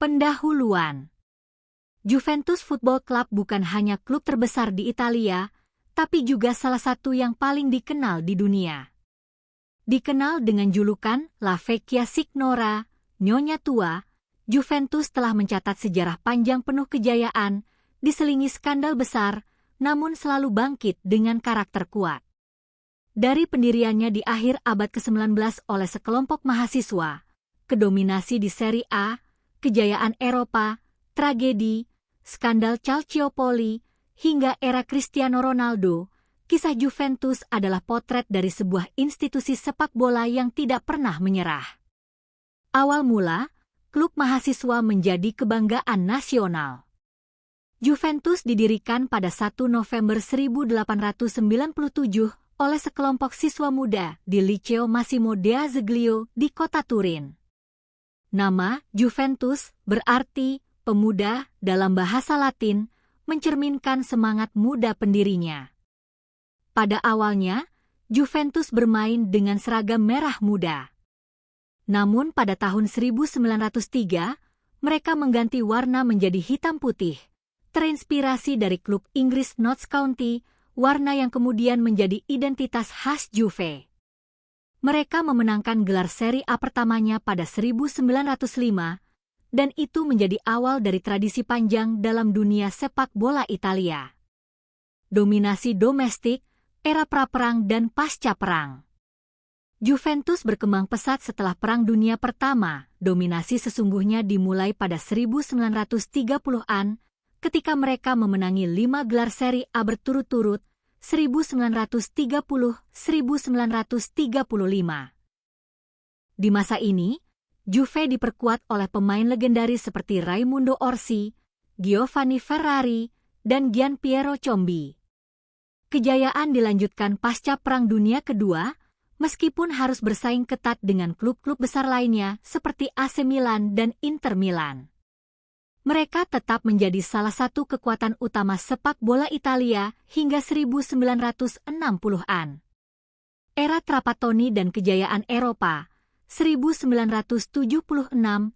Pendahuluan. Juventus Football Club bukan hanya klub terbesar di Italia, tapi juga salah satu yang paling dikenal di dunia. Dikenal dengan julukan La Vecchia Signora, Nyonya Tua, Juventus telah mencatat sejarah panjang penuh kejayaan, diselingi skandal besar, namun selalu bangkit dengan karakter kuat. Dari pendiriannya di akhir abad ke-19 oleh sekelompok mahasiswa, kedominasi di Serie A, kejayaan Eropa, tragedi, skandal Calciopoli, hingga era Cristiano Ronaldo, kisah Juventus adalah potret dari sebuah institusi sepak bola yang tidak pernah menyerah. Awal mula, klub mahasiswa menjadi kebanggaan nasional. Juventus didirikan pada 1 November 1897 oleh sekelompok siswa muda di Liceo Massimo d'Azeglio di kota Turin. Nama Juventus berarti pemuda dalam bahasa Latin, mencerminkan semangat muda pendirinya. Pada awalnya, Juventus bermain dengan seragam merah muda. Namun pada tahun 1903, mereka mengganti warna menjadi hitam putih, terinspirasi dari klub Inggris Notts County, warna yang kemudian menjadi identitas khas Juve. Mereka memenangkan gelar Serie A pertamanya pada 1905, dan itu menjadi awal dari tradisi panjang dalam dunia sepak bola Italia. Dominasi domestik, era pra-perang dan pasca perang. Juventus berkembang pesat setelah Perang Dunia Pertama. Dominasi sesungguhnya dimulai pada 1930-an, ketika mereka memenangi 5 gelar Serie A berturut-turut, 1930-1935. Di masa ini, Juve diperkuat oleh pemain legendaris seperti Raimundo Orsi, Giovanni Ferrari, dan Gianpiero Combi. Kejayaan dilanjutkan pasca Perang Dunia Kedua, meskipun harus bersaing ketat dengan klub-klub besar lainnya seperti AC Milan dan Inter Milan. Mereka tetap menjadi salah satu kekuatan utama sepak bola Italia hingga 1960-an. Era Trapattoni dan kejayaan Eropa, 1976-1986.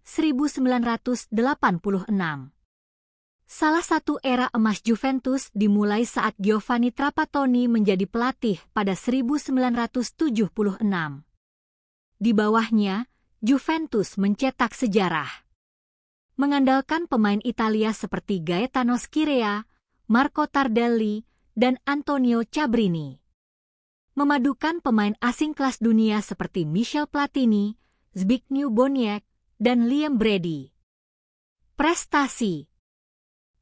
Salah satu era emas Juventus dimulai saat Giovanni Trapattoni menjadi pelatih pada 1976. Di bawahnya, Juventus mencetak sejarah. Mengandalkan pemain Italia seperti Gaetano Scirea, Marco Tardelli, dan Antonio Cabrini. Memadukan pemain asing kelas dunia seperti Michel Platini, Zbigniew Boniek, dan Liam Brady. Prestasi: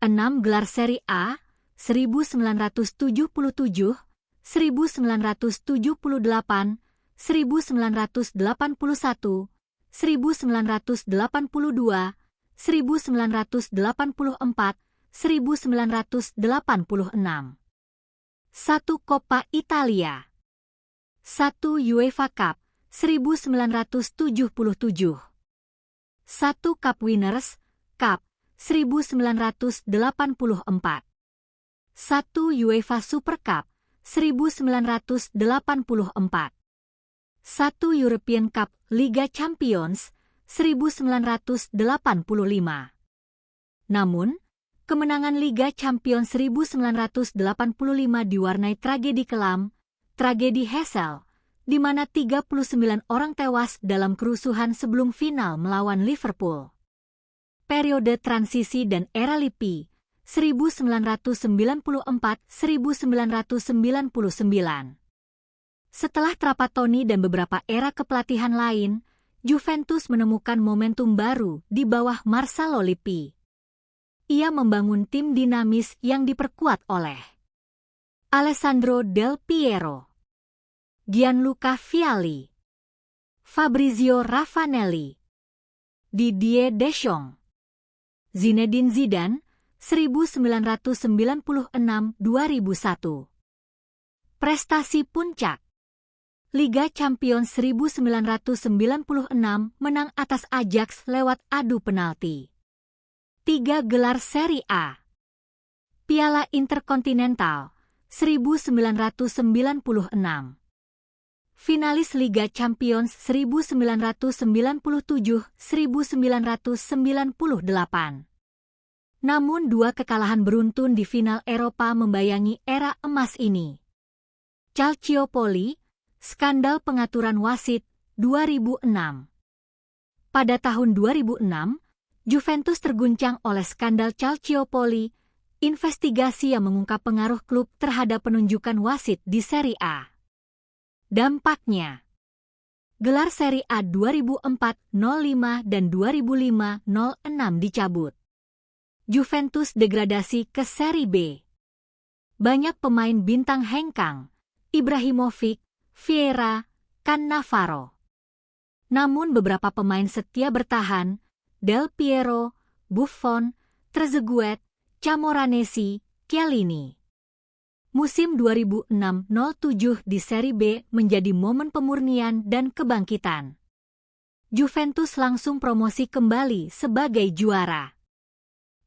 6 gelar Serie A, 1977, 1978, 1981, 1982, 1984, 1986. 1 Coppa Italia. 1 UEFA Cup, 1977. 1 Cup Winners' Cup, 1984. 1 UEFA Super Cup, 1984. 1 European Cup Liga Champions, 1985. Namun, kemenangan Liga Champions 1985 diwarnai tragedi kelam, tragedi Heysel, di mana 39 orang tewas dalam kerusuhan sebelum final melawan Liverpool. Periode transisi dan era Lippi, 1994-1999. Setelah Trapattoni dan beberapa era kepelatihan lain, Juventus menemukan momentum baru di bawah Marcello Lippi. Ia membangun tim dinamis yang diperkuat oleh Alessandro Del Piero, Gianluca Vialli, Fabrizio Raffanelli, Didier Deschamps, Zinedine Zidane, 1996-2001. Prestasi puncak: Liga Champions 1996 menang atas Ajax lewat adu penalti. 3 gelar Serie A. Piala Interkontinental 1996. finalis Liga Champions 1997-1998. Namun dua kekalahan beruntun di final Eropa membayangi era emas ini. Calciopoli, skandal pengaturan wasit, 2006. Pada tahun 2006, Juventus terguncang oleh skandal Calciopoli, investigasi yang mengungkap pengaruh klub terhadap penunjukan wasit di Serie A. Dampaknya, gelar Serie A 2004-05 dan 2005-06 dicabut. Juventus degradasi ke Serie B. Banyak pemain bintang hengkang, Ibrahimovic, Vieira, Cannavaro. Namun beberapa pemain setia bertahan, Del Piero, Buffon, Trezeguet, Camoranesi, Chiellini. Musim 2006-07 di Serie B menjadi momen pemurnian dan kebangkitan. Juventus langsung promosi kembali sebagai juara.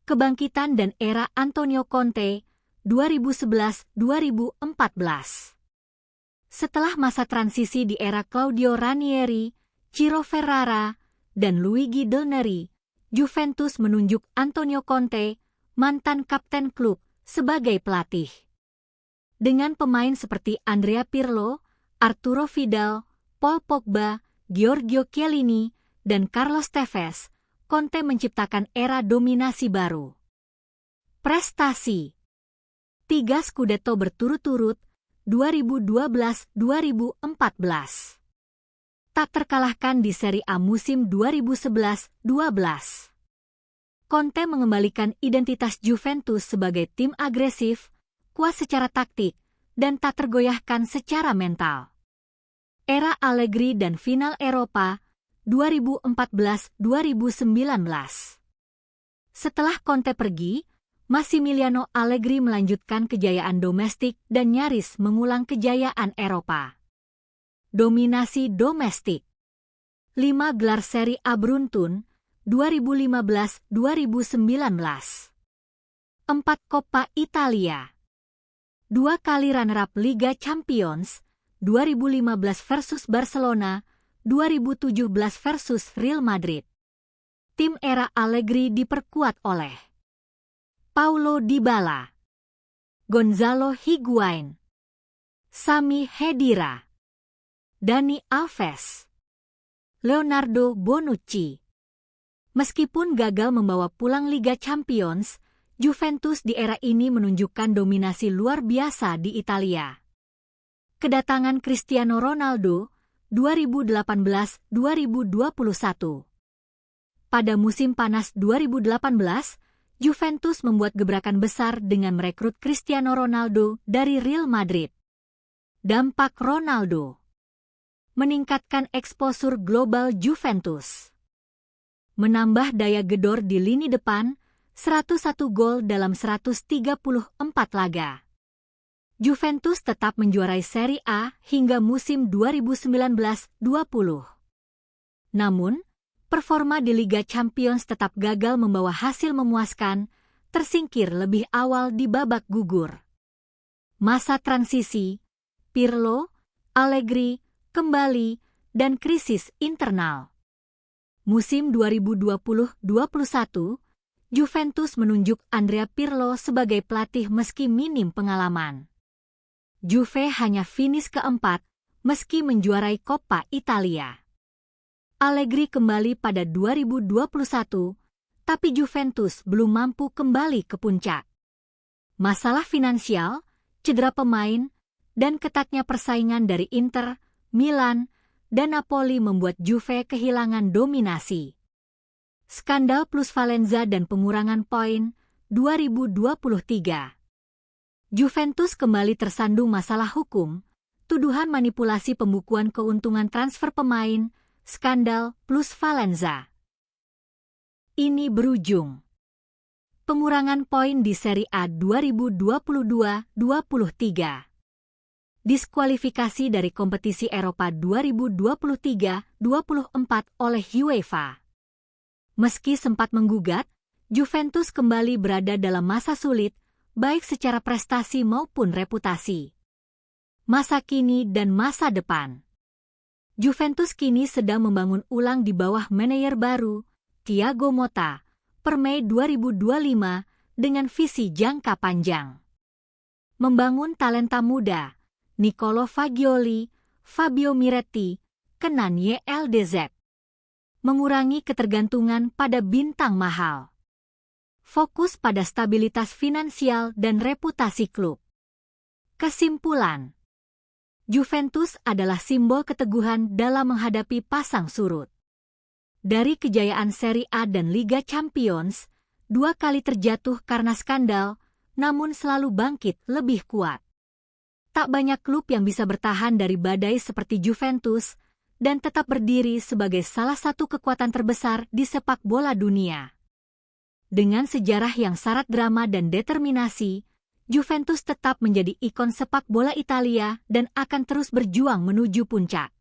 Kebangkitan dan era Antonio Conte, 2011-2014. Setelah masa transisi di era Claudio Ranieri, Ciro Ferrara, dan Luigi Del Neri, Juventus menunjuk Antonio Conte, mantan kapten klub, sebagai pelatih. Dengan pemain seperti Andrea Pirlo, Arturo Vidal, Paul Pogba, Giorgio Chiellini, dan Carlos Tevez, Conte menciptakan era dominasi baru. Prestasi: 3 Scudetto berturut-turut, 2012-2014. Tak terkalahkan di Serie A musim 2011-12. Conte mengembalikan identitas Juventus sebagai tim agresif, kuat secara taktik, dan tak tergoyahkan secara mental. Era Allegri dan final Eropa, 2014-2019. Setelah Conte pergi, Massimiliano Allegri melanjutkan kejayaan domestik dan nyaris mengulang kejayaan Eropa. Dominasi domestik: 5 gelar Serie A beruntun, 2015-2019. 4 Coppa Italia. 2 kali runner-up Liga Champions, 2015 versus Barcelona, 2017 versus Real Madrid. Tim era Allegri diperkuat oleh Paulo Dybala, Gonzalo Higuain, Sami Khedira, Dani Alves, Leonardo Bonucci. Meskipun gagal membawa pulang Liga Champions, Juventus di era ini menunjukkan dominasi luar biasa di Italia. Kedatangan Cristiano Ronaldo, 2018-2021. Pada musim panas 2018, Juventus membuat gebrakan besar dengan merekrut Cristiano Ronaldo dari Real Madrid. Dampak Ronaldo: meningkatkan eksposur global Juventus. Menambah daya gedor di lini depan, 101 gol dalam 134 laga. Juventus tetap menjuarai Serie A hingga musim 2019-20. Namun, performa di Liga Champions tetap gagal membawa hasil memuaskan, tersingkir lebih awal di babak gugur. Masa transisi, Pirlo, Allegri, kembali, dan krisis internal. Musim 2020-21, Juventus menunjuk Andrea Pirlo sebagai pelatih meski minim pengalaman. Juve hanya finish keempat, meski menjuarai Coppa Italia. Allegri kembali pada 2021, tapi Juventus belum mampu kembali ke puncak. Masalah finansial, cedera pemain, dan ketatnya persaingan dari Inter, Milan, dan Napoli membuat Juve kehilangan dominasi. Skandal plusvalenza dan pengurangan poin, 2023. Juventus kembali tersandung masalah hukum, tuduhan manipulasi pembukuan keuntungan transfer pemain, skandal plusvalenza. Ini berujung pengurangan poin di Serie A 2022-23. Diskualifikasi dari kompetisi Eropa 2023-24 oleh UEFA. Meski sempat menggugat, Juventus kembali berada dalam masa sulit, baik secara prestasi maupun reputasi. Masa kini dan masa depan. Juventus kini sedang membangun ulang di bawah manajer baru, Thiago Motta, per Mei 2025 dengan visi jangka panjang. Membangun talenta muda, Niccolò Fagioli, Fabio Miretti, Kenan YLDZ. Mengurangi ketergantungan pada bintang mahal. Fokus pada stabilitas finansial dan reputasi klub. Kesimpulan, Juventus adalah simbol keteguhan dalam menghadapi pasang surut. Dari kejayaan Serie A dan Liga Champions, 2 kali terjatuh karena skandal, namun selalu bangkit lebih kuat. Tak banyak klub yang bisa bertahan dari badai seperti Juventus dan tetap berdiri sebagai salah satu kekuatan terbesar di sepak bola dunia. Dengan sejarah yang syarat drama dan determinasi, Juventus tetap menjadi ikon sepak bola Italia dan akan terus berjuang menuju puncak.